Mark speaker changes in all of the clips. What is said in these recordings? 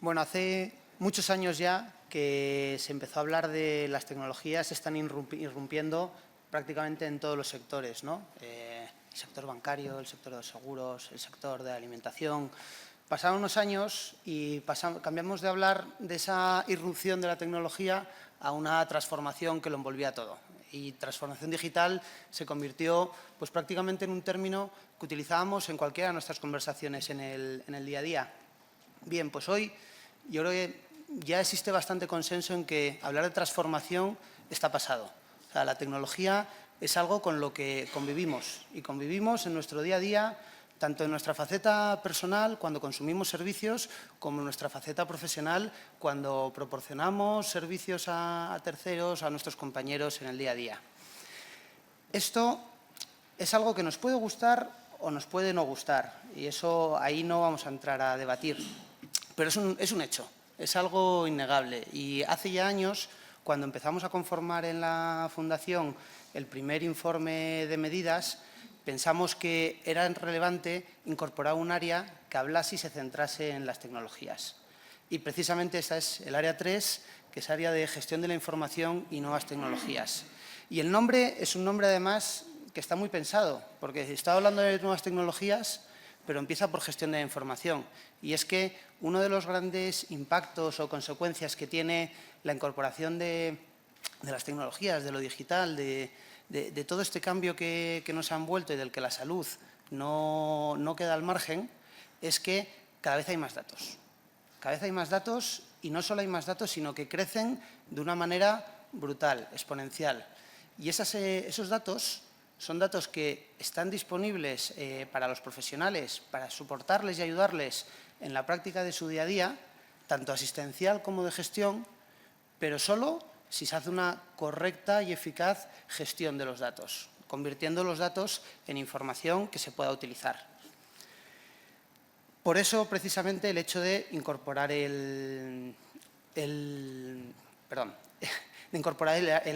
Speaker 1: Bueno, hace muchos años ya que se empezó a hablar de las tecnologías, están irrumpiendo prácticamente en todos los sectores, ¿no? El sector bancario, el sector de los seguros, el sector de la alimentación. Pasaron unos años y cambiamos de hablar de esa irrupción de la tecnología a una transformación que lo envolvía todo. Y transformación digital se convirtió pues, prácticamente en un término que utilizábamos en cualquiera de nuestras conversaciones en el día a día. Bien, pues hoy yo creo que ya existe bastante consenso en que hablar de transformación está pasado. O sea, la tecnología es algo con lo que convivimos y convivimos en nuestro día a día, tanto en nuestra faceta personal, cuando consumimos servicios, como en nuestra faceta profesional, cuando proporcionamos servicios a terceros, a nuestros compañeros en el día a día. Esto es algo que nos puede gustar o nos puede no gustar, y eso ahí no vamos a entrar a debatir. Pero es un hecho, es algo innegable. Y hace ya años, cuando empezamos a conformar en la Fundación el primer informe de medidas, pensamos que era relevante incorporar un área que hablase y se centrase en las tecnologías. Y precisamente esta es el área 3, que es área de gestión de la información y nuevas tecnologías. Y el nombre es un nombre, además, que está muy pensado, porque está hablando de nuevas tecnologías, pero empieza por gestión de la información. Y es que uno de los grandes impactos o consecuencias que tiene la incorporación de las tecnologías, de lo digital, de todo este cambio que nos ha envuelto y del que la salud no queda al margen, es que cada vez hay más datos. Cada vez hay más datos y no solo hay más datos, sino que crecen de una manera brutal, exponencial. Y esos datos son datos que están disponibles para los profesionales, para soportarles y ayudarles en la práctica de su día a día, tanto asistencial como de gestión, pero solo si se hace una correcta y eficaz gestión de los datos, convirtiendo los datos en información que se pueda utilizar. Por eso, precisamente, el hecho de incorporar el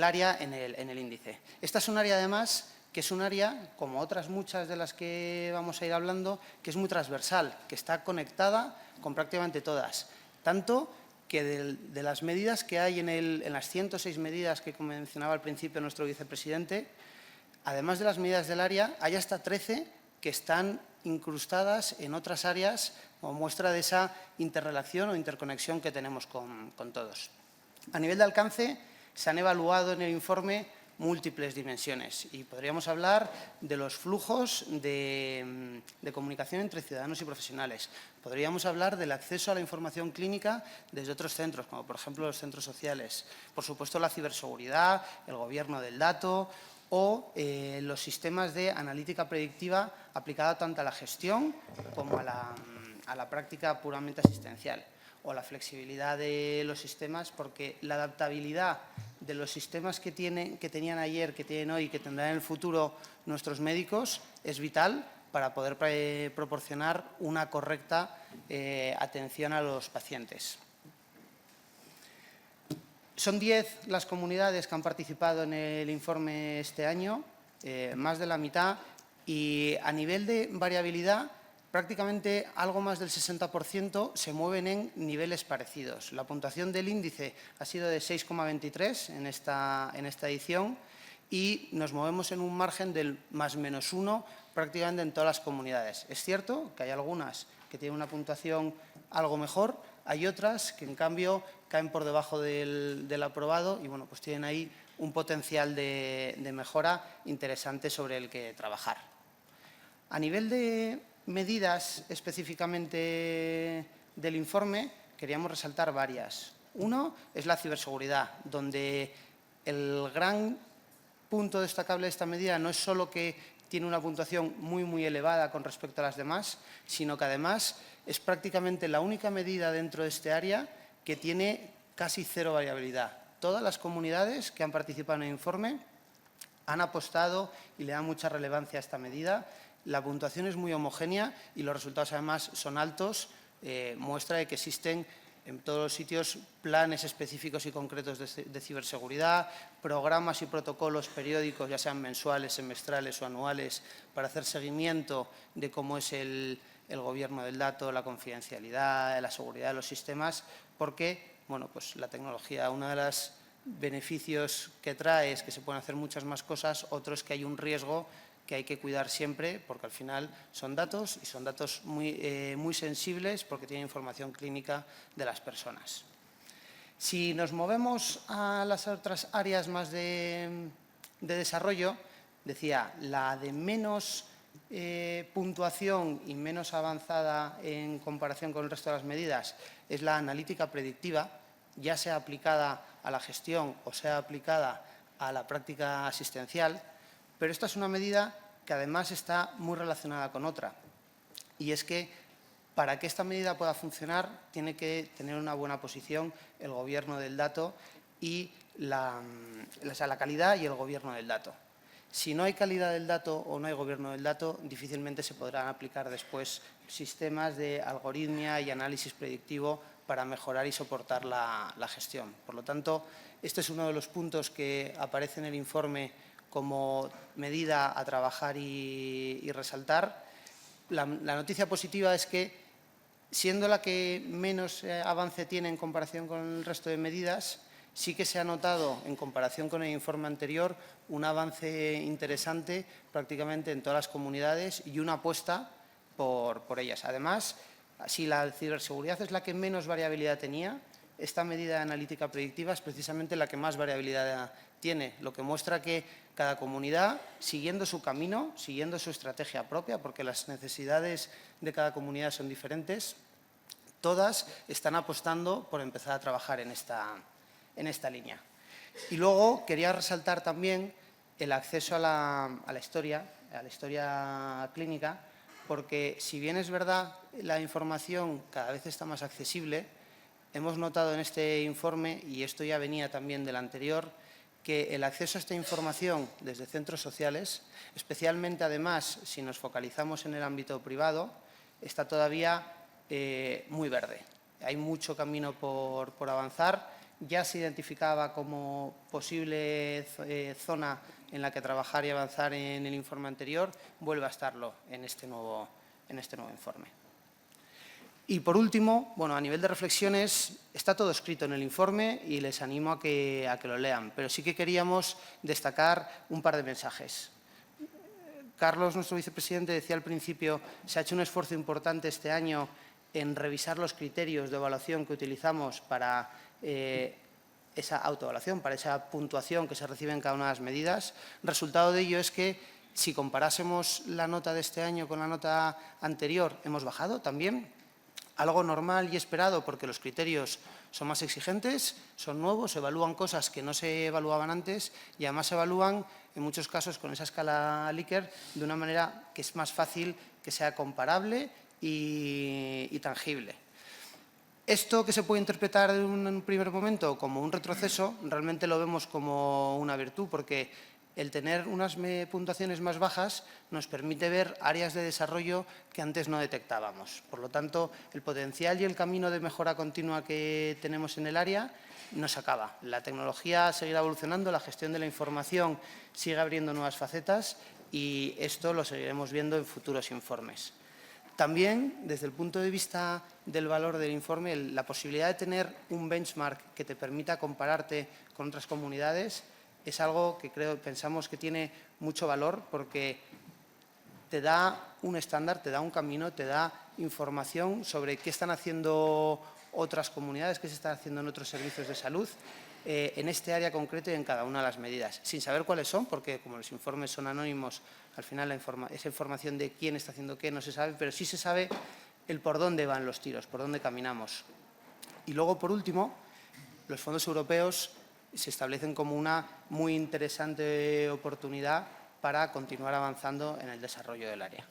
Speaker 1: área en el índice. Esta es un área, además, que es un área, como otras muchas de las que vamos a ir hablando, que es muy transversal, que está conectada con prácticamente todas. Tanto que de las medidas que hay en las 106 medidas que mencionaba al principio nuestro vicepresidente, además de las medidas del área, hay hasta 13 que están incrustadas en otras áreas como muestra de esa interrelación o interconexión que tenemos con todos. A nivel de alcance, se han evaluado en el informe múltiples dimensiones y podríamos hablar de los flujos de comunicación entre ciudadanos y profesionales. Podríamos hablar del acceso a la información clínica desde otros centros, como por ejemplo los centros sociales. Por supuesto, la ciberseguridad, el gobierno del dato o los sistemas de analítica predictiva aplicada tanto a la gestión como a la práctica puramente asistencial, o la flexibilidad de los sistemas, porque la adaptabilidad de los sistemas que tenían ayer, que tienen hoy y que tendrán en el futuro nuestros médicos es vital para poder proporcionar una correcta atención a los pacientes. Son 10 las comunidades que han participado en el informe este año, más de la mitad, y a nivel de variabilidad, prácticamente algo más del 60% se mueven en niveles parecidos. La puntuación del índice ha sido de 6,23 en esta edición y nos movemos en un margen del +/-1 prácticamente en todas las comunidades. Es cierto que hay algunas que tienen una puntuación algo mejor, hay otras que en cambio caen por debajo del aprobado y bueno, pues tienen ahí un potencial de mejora interesante sobre el que trabajar. A nivel de medidas específicamente del informe, queríamos resaltar varias. Uno es la ciberseguridad, donde el gran punto destacable de esta medida no es solo que tiene una puntuación muy elevada con respecto a las demás, sino que además es prácticamente la única medida dentro de este área que tiene casi cero variabilidad. Todas las comunidades que han participado en el informe han apostado y le dan mucha relevancia a esta medida. La puntuación es muy homogénea y los resultados además son altos, muestra de que existen en todos los sitios planes específicos y concretos de ciberseguridad, programas y protocolos periódicos, ya sean mensuales, semestrales o anuales, para hacer seguimiento de cómo es el el gobierno del dato, la confidencialidad, la seguridad de los sistemas, porque bueno, pues la tecnología, uno de los beneficios que trae es que se pueden hacer muchas más cosas, otro es que hay un riesgo que hay que cuidar siempre, porque al final son datos y son datos muy sensibles porque tienen información clínica de las personas. Si nos movemos a las otras áreas más de desarrollo, decía, la de menos puntuación y menos avanzada en comparación con el resto de las medidas es la analítica predictiva, ya sea aplicada a la gestión o sea aplicada a la práctica asistencial, pero esta es una medida que además está muy relacionada con otra, y es que para que esta medida pueda funcionar tiene que tener una buena posición el gobierno del dato y la calidad y el gobierno del dato. Si no hay calidad del dato o no hay gobierno del dato, difícilmente se podrán aplicar después sistemas de algoritmia y análisis predictivo para mejorar y soportar la gestión. Por lo tanto, este es uno de los puntos que aparece en el informe como medida a trabajar y resaltar. La noticia positiva es que, siendo la que menos avance tiene en comparación con el resto de medidas, sí que se ha notado, en comparación con el informe anterior, un avance interesante prácticamente en todas las comunidades y una apuesta por ellas. Además, si la ciberseguridad es la que menos variabilidad tenía, esta medida de analítica predictiva es precisamente la que más variabilidad tiene, lo que muestra que cada comunidad, siguiendo su camino, siguiendo su estrategia propia, porque las necesidades de cada comunidad son diferentes, todas están apostando por empezar a trabajar en esta línea. Y luego quería resaltar también el acceso a la historia clínica, porque si bien es verdad la información cada vez está más accesible, hemos notado en este informe, y esto ya venía también del anterior, que el acceso a esta información desde centros sociales, especialmente además si nos focalizamos en el ámbito privado, está todavía muy verde. Hay mucho camino por avanzar. Ya se identificaba como posible zona en la que trabajar y avanzar en el informe anterior, vuelve a estarlo en este nuevo informe. Y por último, bueno, a nivel de reflexiones, está todo escrito en el informe y les animo a que lo lean, pero sí que queríamos destacar un par de mensajes. Carlos, nuestro vicepresidente, decía al principio, se ha hecho un esfuerzo importante este año en revisar los criterios de evaluación que utilizamos para esa autoevaluación, para esa puntuación que se recibe en cada una de las medidas. Resultado de ello es que, si comparásemos la nota de este año con la nota anterior, hemos bajado también. Algo normal y esperado, porque los criterios son más exigentes, son nuevos, evalúan cosas que no se evaluaban antes y además se evalúan, en muchos casos, con esa escala Likert de una manera que es más fácil que sea comparable y tangible. Esto, que se puede interpretar en un primer momento como un retroceso, realmente lo vemos como una virtud, porque el tener unas puntuaciones más bajas nos permite ver áreas de desarrollo que antes no detectábamos. Por lo tanto, el potencial y el camino de mejora continua que tenemos en el área no se acaba. La tecnología seguirá evolucionando, la gestión de la información sigue abriendo nuevas facetas y esto lo seguiremos viendo en futuros informes. También, desde el punto de vista del valor del informe, la posibilidad de tener un benchmark que te permita compararte con otras comunidades es algo que pensamos que tiene mucho valor, porque te da un estándar, te da un camino, te da información sobre qué están haciendo otras comunidades, qué se está haciendo en otros servicios de salud, en este área concreta y en cada una de las medidas, sin saber cuáles son, porque como los informes son anónimos, al final esa información de quién está haciendo qué no se sabe, pero sí se sabe el por dónde van los tiros, por dónde caminamos. Y luego, por último, los fondos europeos se establecen como una muy interesante oportunidad para continuar avanzando en el desarrollo del área.